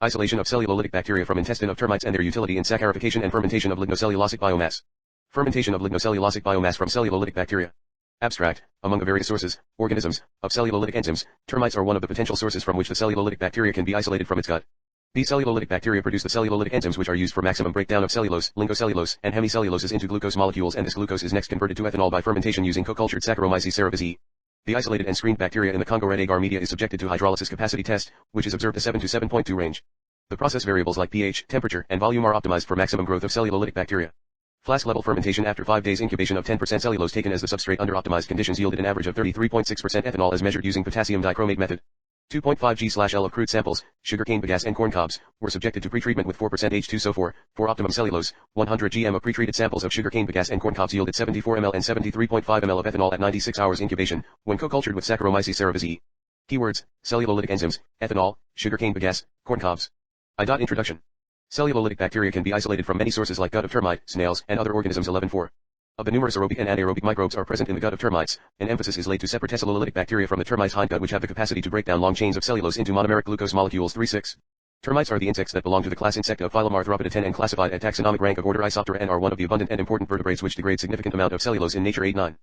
Isolation of cellulolytic bacteria from intestine of termites and their utility in saccharification and fermentation of lignocellulosic biomass. Fermentation of lignocellulosic biomass from cellulolytic bacteria. Abstract, among the various sources, organisms, of cellulolytic enzymes, termites are one of the potential sources from which the cellulolytic bacteria can be isolated from its gut. These cellulolytic bacteria produce the cellulolytic enzymes which are used for maximum breakdown of cellulose, lingo-cellulose, and hemicelluloses into glucose molecules, and this glucose is next converted to ethanol by fermentation using co-cultured Saccharomyces cerevisiae. The isolated and screened bacteria in the Congo-red agar media is subjected to hydrolysis capacity test, which is observed a 7 to 7.2 range. The process variables like pH, temperature, and volume are optimized for maximum growth of cellulolytic bacteria. Flask level fermentation after 5 days incubation of 10% cellulose taken as the substrate under optimized conditions yielded an average of 33.6% ethanol as measured using potassium dichromate method. 2.5 g/L of crude samples, sugarcane bagasse and corn cobs, were subjected to pretreatment with 4% H2SO4, for optimum cellulose. 100 gm of pretreated samples of sugarcane bagasse and corn cobs yielded 74 ml and 73.5 ml of ethanol at 96 hours incubation, when co-cultured with Saccharomyces cerevisiae. Keywords, cellulolytic enzymes, ethanol, sugarcane bagasse, corn cobs. Introduction. Cellulolytic bacteria can be isolated from many sources like gut of termite, snails, and other organisms. 11.4. Of the numerous aerobic and anaerobic microbes are present in the gut of termites, an emphasis is laid to separate cellulolytic bacteria from the termite's hindgut which have the capacity to break down long chains of cellulose into monomeric glucose molecules. 3.6. Termites are the insects that belong to the class Insecta of phylum Arthropod 10 and classified at taxonomic rank of order Isoptera and are one of the abundant and important vertebrates which degrade significant amount of cellulose in nature. 8.9.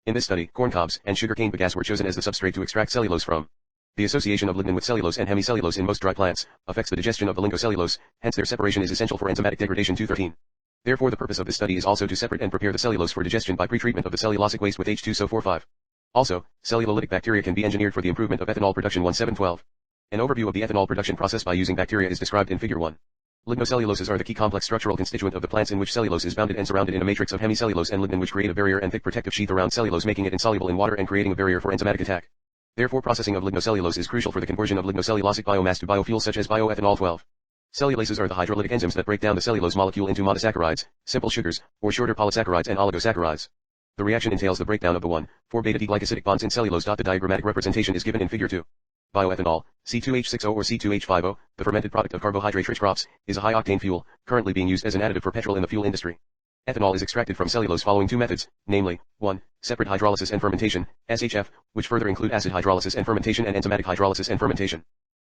In this study, corn cobs and sugarcane bagasse were chosen as the substrate to extract cellulose from. The association of lignin with cellulose and hemicellulose in most dry plants affects the digestion of the lingo-cellulose, hence their separation is essential for enzymatic degradation. 2.13. Therefore the purpose of this study is also to separate and prepare the cellulose for digestion by pretreatment of the cellulosic waste with H2SO4. Also, cellulolytic bacteria can be engineered for the improvement of ethanol production. 1.7.12. An overview of the ethanol production process by using bacteria is described in Figure 1. Lignocelluloses are the key complex structural constituent of the plants in which cellulose is bounded and surrounded in a matrix of hemicellulose and lignin which create a barrier and thick protective sheath around cellulose making it insoluble in water and creating a barrier for enzymatic attack. Therefore processing of lignocellulose is crucial for the conversion of lignocellulosic biomass to biofuels such as bioethanol. 12. Cellulases are the hydrolytic enzymes that break down the cellulose molecule into monosaccharides, simple sugars, or shorter polysaccharides and oligosaccharides. The reaction entails the breakdown of the 1,4-beta-D-glycosidic bonds in cellulose. The diagrammatic representation is given in Figure 2. Bioethanol, C2H6O or C2H5O, the fermented product of carbohydrate-rich crops, is a high-octane fuel, currently being used as an additive for petrol in the fuel industry. Ethanol is extracted from cellulose following two methods, namely, 1. Separate hydrolysis and fermentation, SHF, which further include acid hydrolysis and fermentation and enzymatic hydrolysis and fermentation.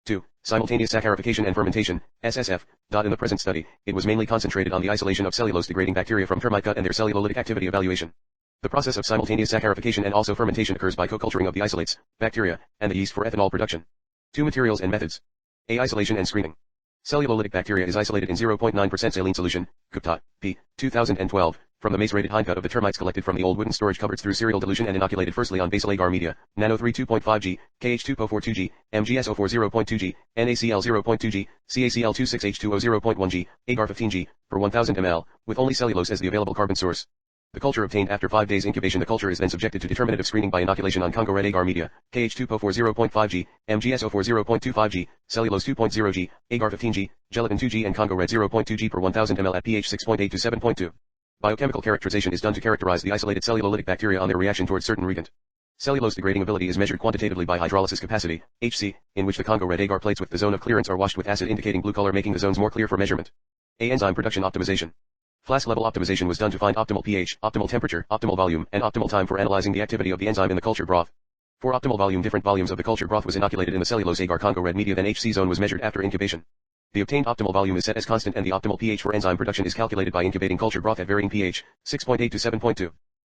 2. Simultaneous saccharification and fermentation, SSF. In the present study, it was mainly concentrated on the isolation of cellulose-degrading bacteria from termite gut and their cellulolytic activity evaluation. The process of simultaneous saccharification and also fermentation occurs by co-culturing of the isolates, bacteria, and the yeast for ethanol production. 2 materials and methods. A. Isolation and screening. Cellulolytic bacteria is isolated in 0.9% saline solution, Gupta, p. 2012, from the macerated hindgut of the termites collected from the old wooden storage cupboards through serial dilution and inoculated firstly on basal agar media, nano 3 2.5 g, KH2PO4 2 g, MgSO4 0.2 g, NaCl 0.2 g, CaCl 26H2O 0.1 g, agar 15 g, per 1000 ml, with only cellulose as the available carbon source. The culture obtained after 5 days incubation. The culture is then subjected to determinative screening by inoculation on Congo-red agar media, KH2PO4 0.5 g, MgSO4 0.25 g, cellulose 2.0 g, agar 15 g, gelatin 2 g and Congo-red 0.2 g per 1000 ml at pH 6.8 to 7.2. Biochemical characterization is done to characterize the isolated cellulolytic bacteria on their reaction towards certain reagent. Cellulose degrading ability is measured quantitatively by hydrolysis capacity, HC, in which the Congo-red agar plates with the zone of clearance are washed with acid indicating blue color making the zones more clear for measurement. A. Enzyme production optimization. Flask level optimization was done to find optimal pH, optimal temperature, optimal volume, and optimal time for analyzing the activity of the enzyme in the culture broth. For optimal volume, different volumes of the culture broth was inoculated in the cellulose agar Congo-red media, then HC zone was measured after incubation. The obtained optimal volume is set as constant and the optimal pH for enzyme production is calculated by incubating culture broth at varying pH, 6.8 to 7.2.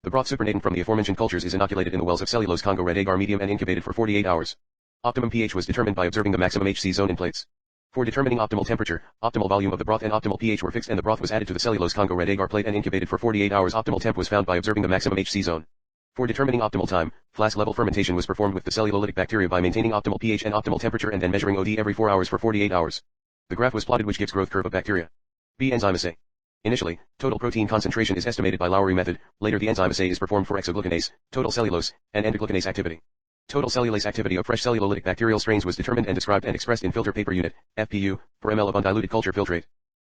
The broth supernatant from the aforementioned cultures is inoculated in the wells of cellulose Congo-red agar medium and incubated for 48 hours. Optimum pH was determined by observing the maximum HC zone in plates. For determining optimal temperature, optimal volume of the broth and optimal pH were fixed and the broth was added to the cellulose Congo-red agar plate and incubated for 48 hours. Optimal temp was found by observing the maximum HC zone. For determining optimal time, flask level fermentation was performed with the cellulolytic bacteria by maintaining optimal pH and optimal temperature and then measuring OD every 4 hours for 48 hours. The graph was plotted which gives growth curve of bacteria. B. Enzyme assay. Initially, total protein concentration is estimated by Lowry method, later the enzyme assay is performed for exoglucanase, total cellulose, and endoglucanase activity. Total cellulase activity of fresh cellulolytic bacterial strains was determined and described and expressed in filter paper unit, FPU, per ml of undiluted culture filtrate.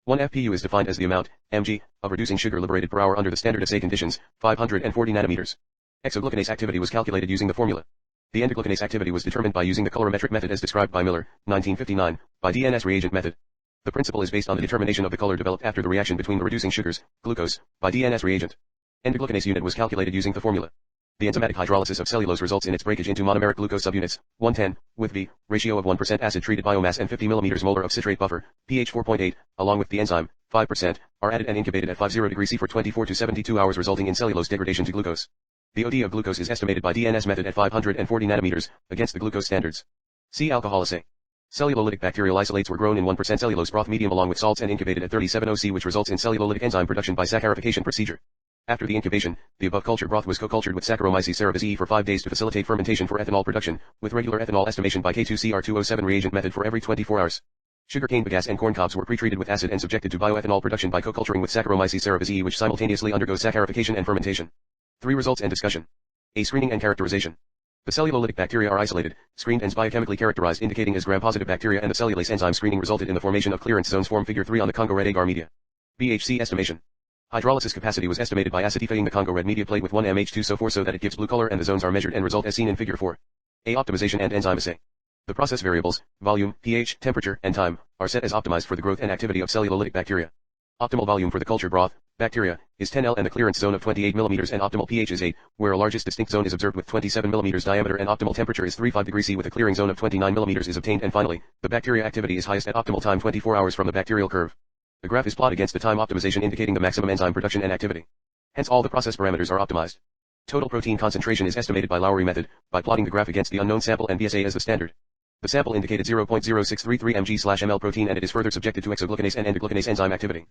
1 FPU is defined as the amount, mg, of reducing sugar liberated per hour under the standard assay conditions, 540 nanometers. Exoglucanase activity was calculated using the formula. The endoglucanase activity was determined by using the colorimetric method as described by Miller, 1959, by DNS reagent method. The principle is based on the determination of the color developed after the reaction between the reducing sugars, glucose, by DNS reagent. Endoglucanase unit was calculated using the formula. The enzymatic hydrolysis of cellulose results in its breakage into monomeric glucose subunits, 110, with V, ratio of 1% acid-treated biomass and 50 mm molar of citrate buffer, pH 4.8, along with the enzyme, 5%, are added and incubated at 50 degrees C for 24 to 72 hours resulting in cellulose degradation to glucose. The OD of glucose is estimated by DNS method at 540 nanometers, against the glucose standards. See Alcohol Assay. Cellulolytic bacterial isolates were grown in 1% cellulose broth medium along with salts and incubated at 37 C, which results in cellulolytic enzyme production by Saccharification procedure. After the incubation, the above cultured broth was co-cultured with Saccharomyces cerevisiae for 5 days to facilitate fermentation for ethanol production, with regular ethanol estimation by K2CR207 reagent method for every 24 hours. Sugarcane bagasse and corn cobs were pre-treated with acid and subjected to bioethanol production by co-culturing with Saccharomyces cerevisiae, which simultaneously undergoes saccharification and fermentation. 3 results and discussion. A. Screening and characterization. The cellulolytic bacteria are isolated, screened and biochemically characterized, indicating as gram-positive bacteria, and the cellulase enzyme screening resulted in the formation of clearance zones, form figure 3 on the Congo-red agar media. Bhc Estimation. Hydrolysis capacity was estimated by acidifying the Congo-red media plate with 1 mH2SO4 so that it gives blue color, and the zones are measured and result as seen in figure 4. A. Optimization and enzyme assay. The process variables, volume, pH, temperature, and time, are set as optimized for the growth and activity of cellulolytic bacteria. Optimal volume for the culture broth, bacteria, is 10 L and the clearance zone of 28 mm, and optimal pH is 8, where a largest distinct zone is observed with 27 mm diameter, and optimal temperature is 35 degrees C with a clearing zone of 29 mm is obtained, and finally, the bacteria activity is highest at optimal time 24 hours from the bacterial curve. The graph is plotted against the time optimization, indicating the maximum enzyme production and activity. Hence all the process parameters are optimized. Total protein concentration is estimated by Lowry method, by plotting the graph against the unknown sample and BSA as the standard. The sample indicated 0.0633 mg/ml protein, and it is further subjected to exoglucanase and endoglucanase enzyme activity.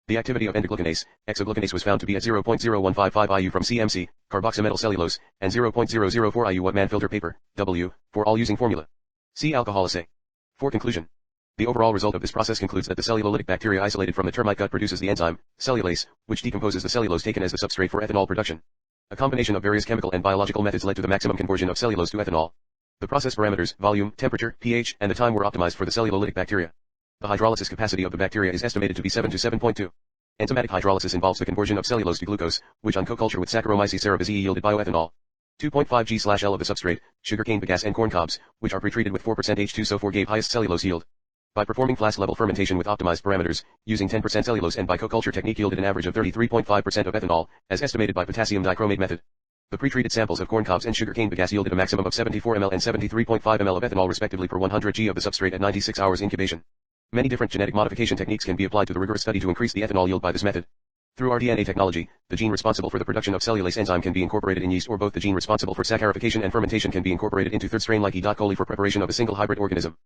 The activity of endoglucanase, exoglucanase was found to be at 0.0155 IU from CMC, carboxymetal cellulose, and 0.004 IU Whatman filter paper, W, for all using formula. See Alcohol Assay. For conclusion. The overall result of this process concludes that the cellulolytic bacteria isolated from the termite gut produces the enzyme, cellulase, which decomposes the cellulose taken as the substrate for ethanol production. A combination of various chemical and biological methods led to the maximum conversion of cellulose to ethanol. The process parameters, volume, temperature, pH, and the time were optimized for the cellulolytic bacteria. The hydrolysis capacity of the bacteria is estimated to be 7 to 7.2. Enzymatic hydrolysis involves the conversion of cellulose to glucose, which on co-culture with Saccharomyces cerevisiae yielded bioethanol. 2.5 G/L of the substrate, sugarcane bagasse and corn cobs, which are pretreated with 4% H2SO4 gave highest cellulose yield. By performing Flask level fermentation with optimized parameters, using 10% cellulose and by co-culture technique yielded an average of 33.5% of ethanol, as estimated by potassium dichromate method. The pre-treated samples of corn cobs and sugarcane bagasse yielded a maximum of 74 ml and 73.5 ml of ethanol respectively per 100 G of the substrate at 96 hours incubation. Many different genetic modification techniques can be applied to the rigorous study to increase the ethanol yield by this method. Through rDNA technology, the gene responsible for the production of cellulase enzyme can be incorporated in yeast, or both the gene responsible for saccharification and fermentation can be incorporated into third strain like E. coli for preparation of a single hybrid organism.